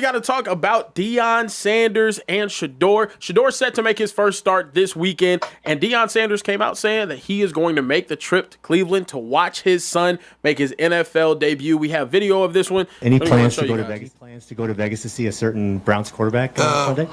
we got to talk about Deion Sanders and Shedeur. Shedeur set to make his first start this weekend, and Deion Sanders came out saying that he is going to make the trip to Cleveland to watch his son make his NFL debut. We have video of this one. Any plans to go to Vegas? Plans to go to Vegas to see a certain Browns quarterback on Sunday?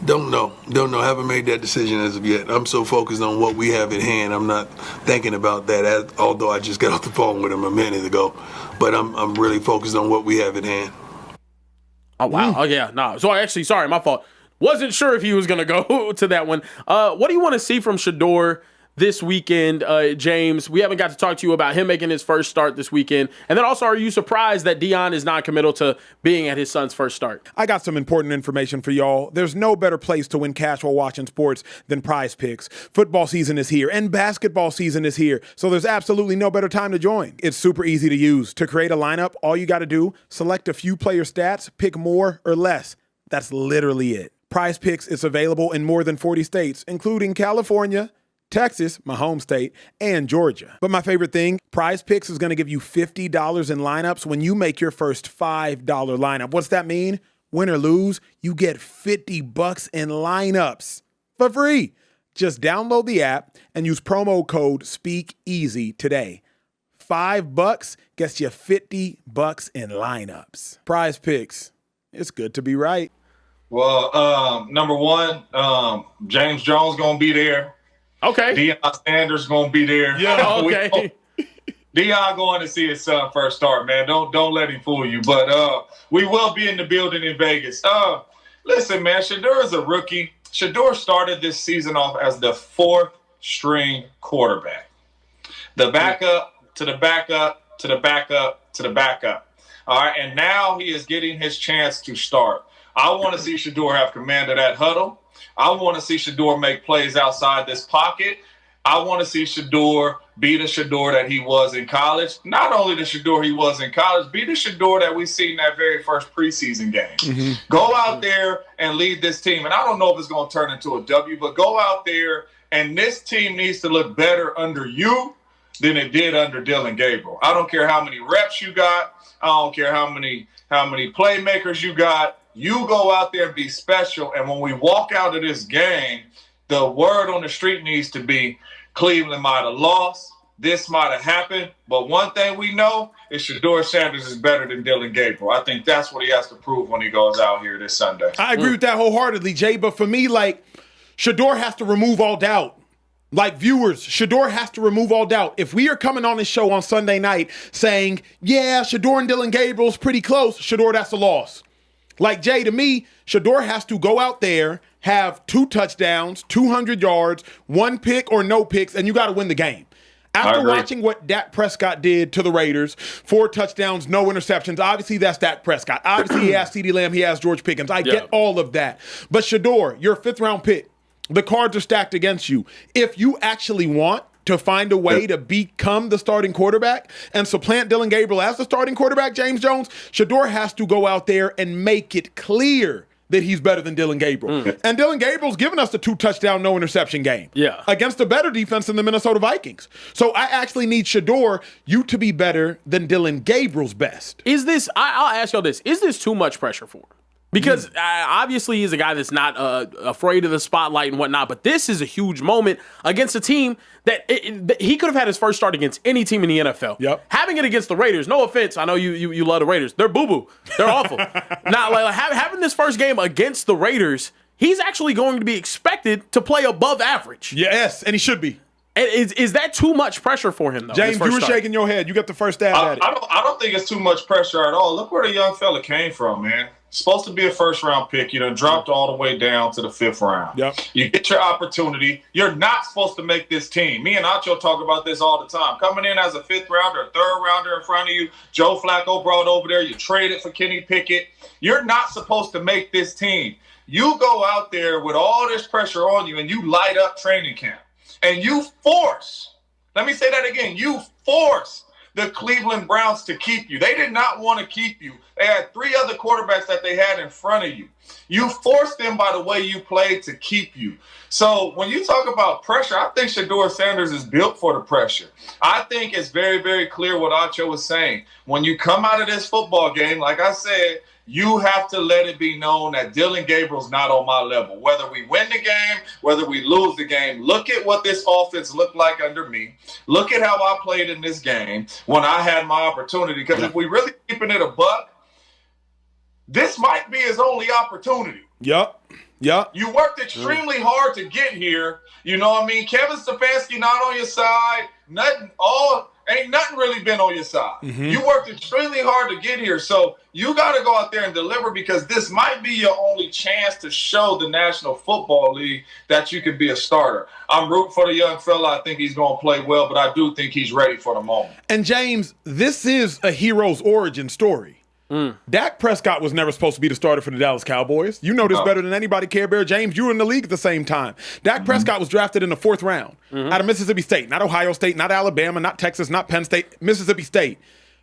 Don't know. Haven't made that decision as of yet. I'm so focused on what we have at hand. I'm not thinking about that, although I just got off the phone with him a minute ago. But I'm really focused on what we have at hand. Oh, wow. Oh, yeah. No. So, actually, sorry, my fault. Wasn't sure if he was going to go to that one. What do you want to see from Shedeur this weekend, James? We haven't got to talk to you about him making his first start this weekend. And then also, are you surprised that Deion is not committal to being at his son's first start? I got some important information for y'all. There's no better place to win cash while watching sports than PrizePicks. Football season is here and basketball season is here, so there's absolutely no better time to join. It's super easy to use. To create a lineup, all you got to do, select a few player stats, pick more or less. That's literally it. PrizePicks is available in more than 40 states, including California, Texas, my home state, and Georgia. But my favorite thing, PrizePicks is going to give you $50 in lineups when you make your first $5 lineup. What's that mean? Win or lose, you get $50 in lineups for free. Just download the app and use promo code Speakeasy today. $5 gets you $50 in lineups. PrizePicks, it's good to be right. Well, number one, James Jones going to be there. Okay. Deion Sanders going to be there. Yeah, okay. Deion going to see his son first start, man. Don't let him fool you. But we will be in the building in Vegas. Listen, man, Shedeur is a rookie. Shedeur started this season off as the fourth string quarterback. The backup to the backup to the backup to the backup. All right, and now he is getting his chance to start. I want to see Shedeur have command of that huddle. I want to see Shedeur make plays outside this pocket. I want to see Shedeur be the Shedeur that he was in college. Not only the Shedeur he was in college, be the Shedeur that we seen in that very first preseason game. Mm-hmm. Go out there and lead this team. And I don't know if it's going to turn into a W, but go out there, and this team needs to look better under you than it did under Dillon Gabriel. I don't care how many reps you got. I don't care how many playmakers you got. You go out there and be special. And when we walk out of this game, the word on the street needs to be Cleveland might have lost. This might have happened. But one thing we know is Shedeur Sanders is better than Dillon Gabriel. I think that's what he has to prove when he goes out here this Sunday. I agree with that wholeheartedly, Jay. But for me, Shedeur has to remove all doubt. Viewers, Shedeur has to remove all doubt. If we are coming on this show on Sunday night saying, yeah, Shedeur and Dillon Gabriel's pretty close, Shedeur, that's a loss. Jay, to me, Shedeur has to go out there, have 2 touchdowns, 200 yards, 1 pick or no picks, and you got to win the game. After watching what Dak Prescott did to the Raiders, 4 touchdowns, no interceptions, obviously that's Dak Prescott. Obviously he has CeeDee Lamb, he has George Pickens. I get all of that. But Shedeur, you're a 5th-round pick. The cards are stacked against you. If you actually want to find a way to become the starting quarterback and supplant Dillon Gabriel as the starting quarterback, James Jones, Shedeur has to go out there and make it clear that he's better than Dillon Gabriel. And Dillon Gabriel's given us the 2-touchdown, no interception game against a better defense than the Minnesota Vikings. So I actually need Shedeur, you to be better than Dillon Gabriel's best. Is this, I'll ask y'all this, is this too much pressure for him? Because obviously he's a guy that's not afraid of the spotlight and whatnot, but this is a huge moment against a team that he could have had his first start against any team in the NFL. Yep. Having it against the Raiders, no offense, I know you love the Raiders. They're boo-boo. They're awful. Now, having this first game against the Raiders, he's actually going to be expected to play above average. Yes, and he should be. Is that too much pressure for him, though? James, you were shaking your head. You got the first stab at it. I don't think it's too much pressure at all. Look where the young fella came from, man. Supposed to be a first-round pick. You done dropped all the way down to the 5th round. Yep. You get your opportunity. You're not supposed to make this team. Me and Acho talk about this all the time. Coming in as a 5th rounder, a 3rd rounder in front of you, Joe Flacco brought over there. You traded for Kenny Pickett. You're not supposed to make this team. You go out there with all this pressure on you, and you light up training camp. And you force, let me say that again, you force the Cleveland Browns to keep you. They did not want to keep you. They had 3 other quarterbacks that they had in front of you. You forced them by the way you played to keep you. So when you talk about pressure, I think Shedeur Sanders is built for the pressure. I think it's very, very clear what Acho was saying. When you come out of this football game, like I said, you have to let it be known that Dylan Gabriel's not on my level. Whether we win the game, whether we lose the game, look at what this offense looked like under me. Look at how I played in this game when I had my opportunity. Because if we really keeping it a buck, this might be his only opportunity. Yep. You worked extremely hard to get here. You know what I mean? Kevin Stefanski not on your side. Ain't nothing really been on your side. You worked extremely hard to get here. So you got to go out there and deliver, because this might be your only chance to show the National Football League that you can be a starter. I'm rooting for the young fella. I think he's going to play well, but I do think he's ready for the moment. And James, this is a hero's origin story. Dak Prescott was never supposed to be the starter for the Dallas Cowboys. You know this better than anybody, Care Bear. James, you were in the league at the same time. Dak Prescott was drafted in the 4th round out of Mississippi State. Not Ohio State, not Alabama, not Texas, not Penn State, Mississippi State.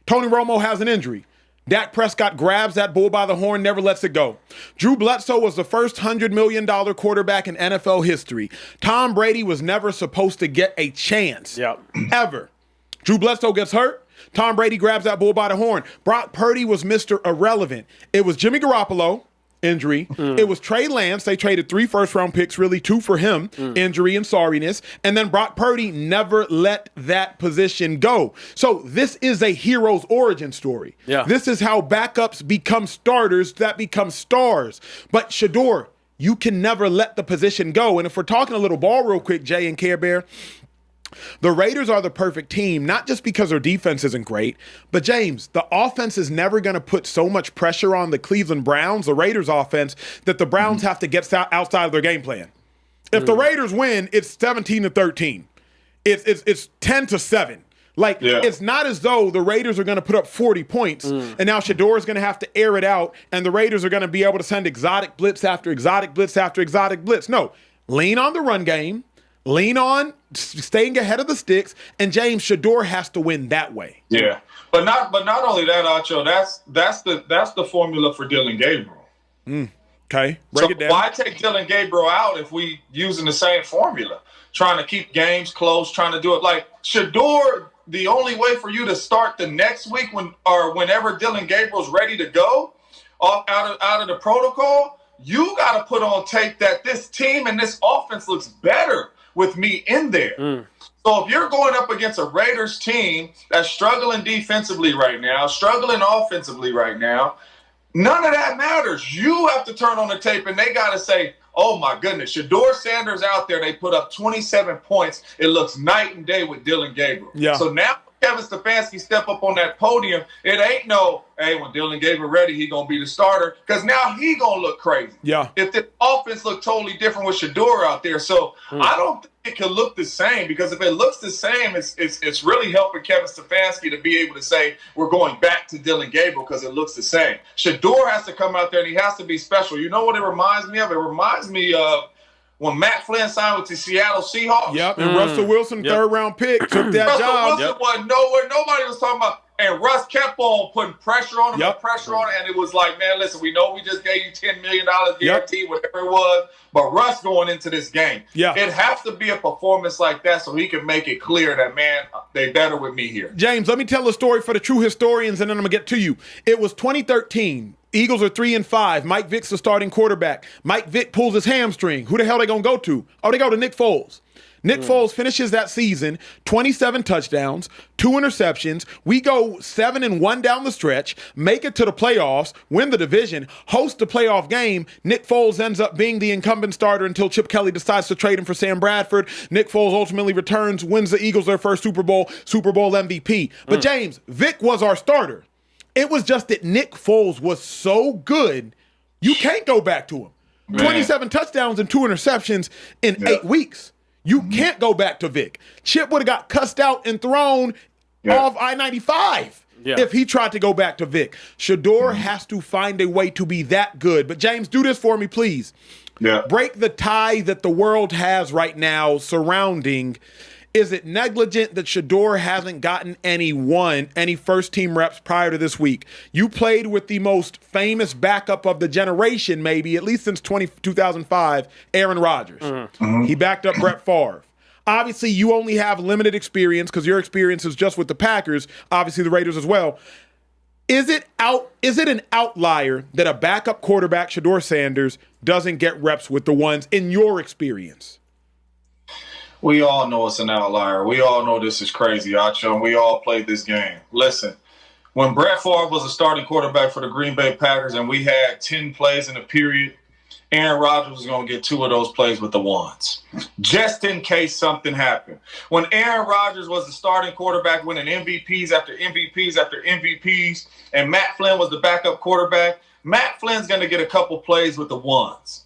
Tony Romo has an injury. Dak Prescott grabs that bull by the horn, never lets it go. Drew Bledsoe was the first $100 million quarterback in NFL history. Tom Brady was never supposed to get a chance, ever. Drew Bledsoe gets hurt. Tom Brady grabs that bull by the horn. Brock Purdy was Mr. Irrelevant. It was Jimmy Garoppolo, injury. It was Trey Lance. They traded 3 first-round picks, really 2 for him, injury and sorriness. And then Brock Purdy never let that position go. So this is a hero's origin story. This is how backups become starters that become stars. But Shedeur, you can never let the position go. And if we're talking a little ball real quick, Jay and Care Bear, the Raiders are the perfect team, not just because their defense isn't great, but James, the offense is never going to put so much pressure on the Cleveland Browns, the Raiders offense, that the Browns have to get outside of their game plan. If the Raiders win, it's 17-13. It's 10-7. It's not as though the Raiders are going to put up 40 points and now Shedeur is going to have to air it out and the Raiders are going to be able to send exotic blitz after exotic blitz after exotic blitz. No, lean on the run game. Lean on staying ahead of the sticks, and James, Shedeur has to win that way. Yeah, but not only that, Acho. That's the formula for Dylan Gabriel. Okay, break it down. Why take Dylan Gabriel out if we using the same formula, trying to keep games close, trying to do it like Shedeur? The only way for you to start the next week whenever Dylan Gabriel's ready to go out of the protocol, you got to put on tape that this team and this offense looks better with me in there. So if you're going up against a Raiders team that's struggling defensively right now, struggling offensively right now, none of that matters. You have to turn on the tape and they got to say, oh my goodness, Shedeur Sanders out there, they put up 27 points. It looks night and day with Dylan Gabriel. So now Kevin Stefanski step up on that podium, it ain't no, hey, when Dylan Gabriel ready, he going to be the starter, because now he going to look crazy. If the offense look totally different with Shedeur out there. So I don't think it can look the same, because if it looks the same, it's really helping Kevin Stefanski to be able to say, we're going back to Dylan Gabriel because it looks the same. Shedeur has to come out there and he has to be special. You know what it reminds me of? It reminds me of when Matt Flynn signed with the Seattle Seahawks. And Russell Wilson, 3rd round pick, took that job. Russell Wilson wasn't nowhere. Nobody was talking about. And Russ kept on putting pressure on him and pressure on him. And it was like, man, listen, we know we just gave you $10 million guarantee, whatever it was. But Russ going into this game, it has to be a performance like that so he can make it clear that, man, they better with me here. James, let me tell a story for the true historians, and then I'm going to get to you. It was 2013. Eagles are 3-5. Mike Vick's the starting quarterback. Mike Vick pulls his hamstring. Who the hell they going to go to? Oh, they go to Nick Foles. Nick Foles finishes that season, 27 touchdowns, 2 interceptions. We go 7-1 down the stretch, make it to the playoffs, win the division, host the playoff game. Nick Foles ends up being the incumbent starter until Chip Kelly decides to trade him for Sam Bradford. Nick Foles ultimately returns, wins the Eagles their first Super Bowl MVP. But James, Vick was our starter. It was just that Nick Foles was so good, you can't go back to him. 27 touchdowns and 2 interceptions in 8 weeks. You can't go back to Vic. Chip would have got cussed out and thrown off I-95 if he tried to go back to Vic. Shedeur has to find a way to be that good. But James, do this for me, please. Break the tie that the world has right now surrounding. Is it negligent that Shedeur hasn't gotten any first-team reps prior to this week? You played with the most famous backup of the generation, maybe, at least since 2005, Aaron Rodgers. He backed up Brett Favre. Obviously, you only have limited experience because your experience is just with the Packers, obviously the Raiders as well. Is it an outlier that a backup quarterback, Shedeur Sanders, doesn't get reps with the ones in your experience? We all know it's an outlier. We all know this is crazy, Acho, and we all played this game. Listen, when Brett Favre was a starting quarterback for the Green Bay Packers and we had 10 plays in a period, Aaron Rodgers was going to get 2 of those plays with the ones, just in case something happened. When Aaron Rodgers was the starting quarterback winning MVPs after MVPs after MVPs, and Matt Flynn was the backup quarterback, Matt Flynn's going to get a couple plays with the ones,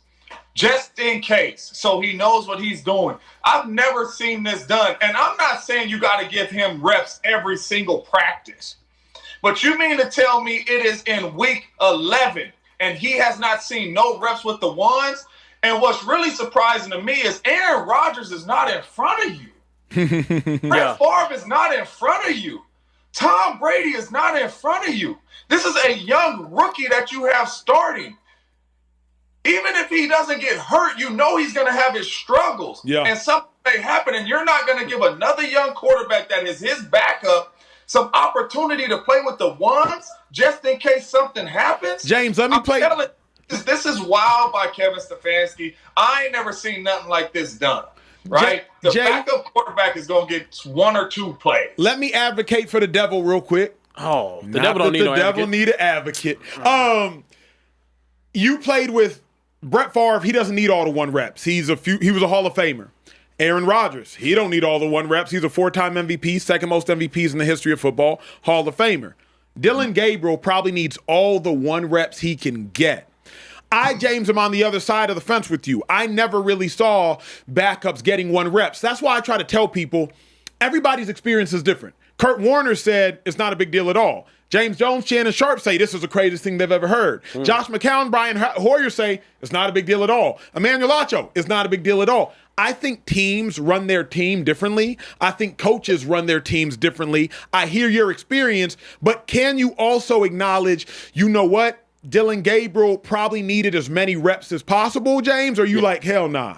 just in case, so he knows what he's doing. I've never seen this done, and I'm not saying you got to give him reps every single practice, but you mean to tell me it is in week 11 and he has not seen no reps with the ones? And what's really surprising to me is Aaron Rodgers is not in front of you. Brett Favre is not in front of you. Tom Brady is not in front of you. This is a young rookie that you have starting. Even if he doesn't get hurt, you know he's going to have his struggles. Yeah. And something may happen, and you're not going to give another young quarterback that is his backup some opportunity to play with the ones just in case something happens. James, let me play. This is wild by Kevin Stefanski. I ain't never seen nothing like this done. Right? The backup quarterback is going to get 1 or 2 plays. Let me advocate for the devil real quick. Oh, the devil don't need no advocate. The devil need an advocate. You played with Brett Favre. He doesn't need all the 1 reps. He was a Hall of Famer. Aaron Rodgers, he don't need all the 1 reps. He's a 4-time MVP, second most MVPs in the history of football, Hall of Famer. Dylan Gabriel probably needs all the 1 reps he can get. James, am on the other side of the fence with you. I never really saw backups getting 1 reps. That's why I try to tell people everybody's experience is different. Kurt Warner said it's not a big deal at all. James Jones, Shannon Sharp say this is the craziest thing they've ever heard. Josh McCown, Brian Hoyer say it's not a big deal at all. Emmanuel Acho, it's not a big deal at all. I think teams run their team differently. I think coaches run their teams differently. I hear your experience, but can you also acknowledge, you know what? Dylan Gabriel probably needed as many reps as possible, James? Or are you like, hell nah.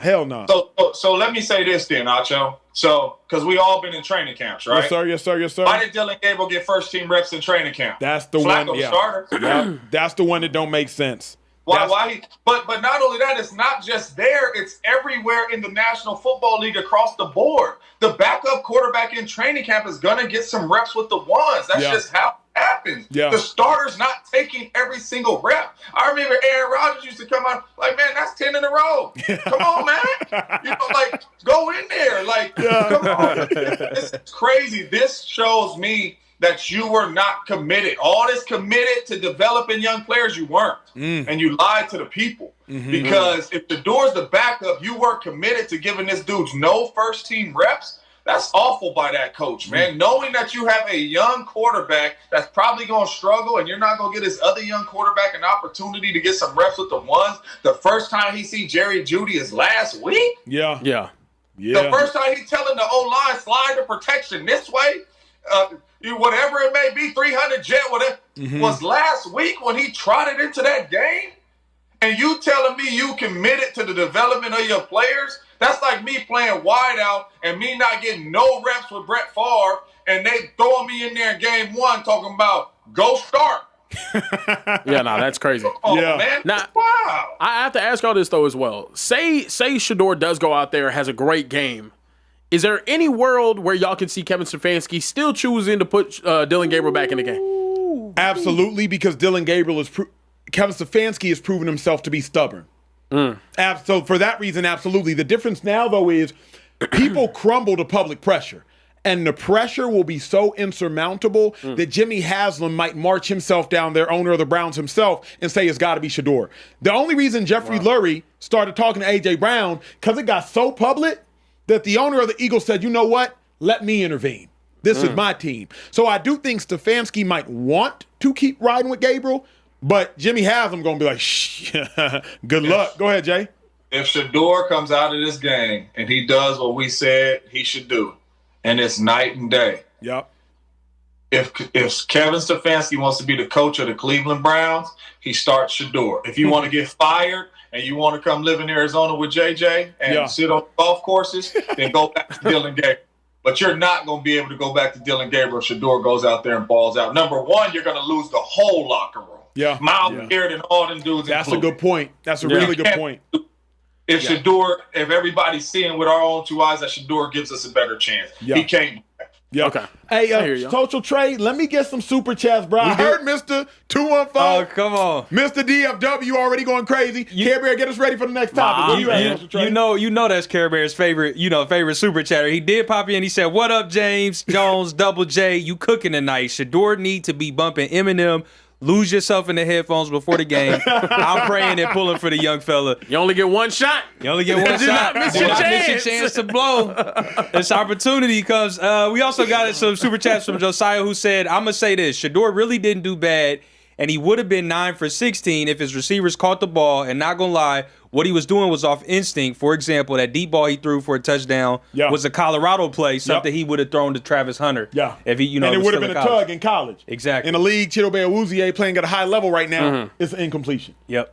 So let me say this then, Acho. So, because we all been in training camps, right? Yes, sir. Why did Dylan Gabriel get first-team reps in training camp? That's the Flacco one, yeah. Starter. Yeah, that's the one that don't make sense. Why? But not only that, it's not just there. It's everywhere in the National Football League across the board. The backup quarterback in training camp is going to get some reps with the ones. That's just how it happens. Yeah. The starter's not taking every single rep. I remember Aaron Rodgers used to come out like, man, that's 10 in a row. Come on, man. Go in there. Come on. It's crazy. This shows me that you were not committed. All this committed to developing young players, you weren't. And you lied to the people. Because if Shedeur's the backup, you weren't committed to giving this dude no first-team reps. That's awful by that coach, man. Knowing that you have a young quarterback that's probably going to struggle and you're not going to get this other young quarterback an opportunity to get some reps with the ones. The first time he see Jerry Jeudy is last week. Yeah. The first time he's telling the O-line, slide the protection this way. Whatever it may be, 300 jet, whatever, was last week when he trotted into that game. And you telling me you committed to the development of your players? That's like me playing wide out and me not getting no reps with Brett Favre and they throwing me in there in game 1 talking about go start. That's crazy. Man. Now, wow. I have to ask all this though as well. Say Shedeur does go out there, has a great game. Is there any world where y'all can see Kevin Stefanski still choosing to put Dylan Gabriel back in the game? Absolutely, because Dylan Gabriel Kevin Stefanski has proven himself to be stubborn. So for that reason, absolutely. The difference now, though, is people crumble to public pressure. And the pressure will be so insurmountable that Jimmy Haslam might march himself down there, owner of the Browns himself, and say it's got to be Shedeur. The only reason Jeffrey Lurie started talking to A.J. Brown, because it got so public that the owner of the Eagles said, you know what? Let me intervene. This is my team. So I do think Stefanski might want to keep riding with Gabriel, but Jimmy Haslam going to be like, shh, good luck. Go ahead, Jay. If Shedeur comes out of this game and he does what we said he should do, and it's night and day. Yep. If Kevin Stefanski wants to be the coach of the Cleveland Browns, he starts Shedeur. If you want to get fired and you want to come live in Arizona with JJ and sit on golf courses, then go back to Dylan Gabriel. but you're not going to be able to go back to Dylan Gabriel. Shedeur goes out there and balls out. Number one, you're going to lose the whole locker room. Yeah. Miles Garrett and all them dudes. That's included. a good point. That's a really good point. If Shedeur, if everybody's seeing with our own two eyes that Shedeur gives us a better chance, he can't. Yeah. Okay. Hey, Social Trade, let me get some super chats, bro. I heard Mr. 215. Oh, come on. Mr. DFW already going crazy. Care Bear, get us ready for the next topic. What do you have, Social Trade? You know that's Care Bear's favorite super chatter. He did pop in. He said, "What up, James Jones, Double J? You cooking tonight? Shedeur need to be bumping Eminem. Lose yourself in the headphones before the game. I'm praying and pulling for the young fella. You only get one shot. You only get one shot. Do not miss your chance to blow. This opportunity comes. We also got some super chats from Josiah who said, I'm going to say this. Shedeur really didn't do bad, and he would have been 9 for 16 if his receivers caught the ball. And not going to lie, what he was doing was off instinct. For example, that deep ball he threw for a touchdown was a Colorado play, something he would have thrown to Travis Hunter. Yeah. If he, and it would have been a tug in college. Exactly. In the league, Chidobe Awuzie playing at a high level right now, it's an incompletion. Yep.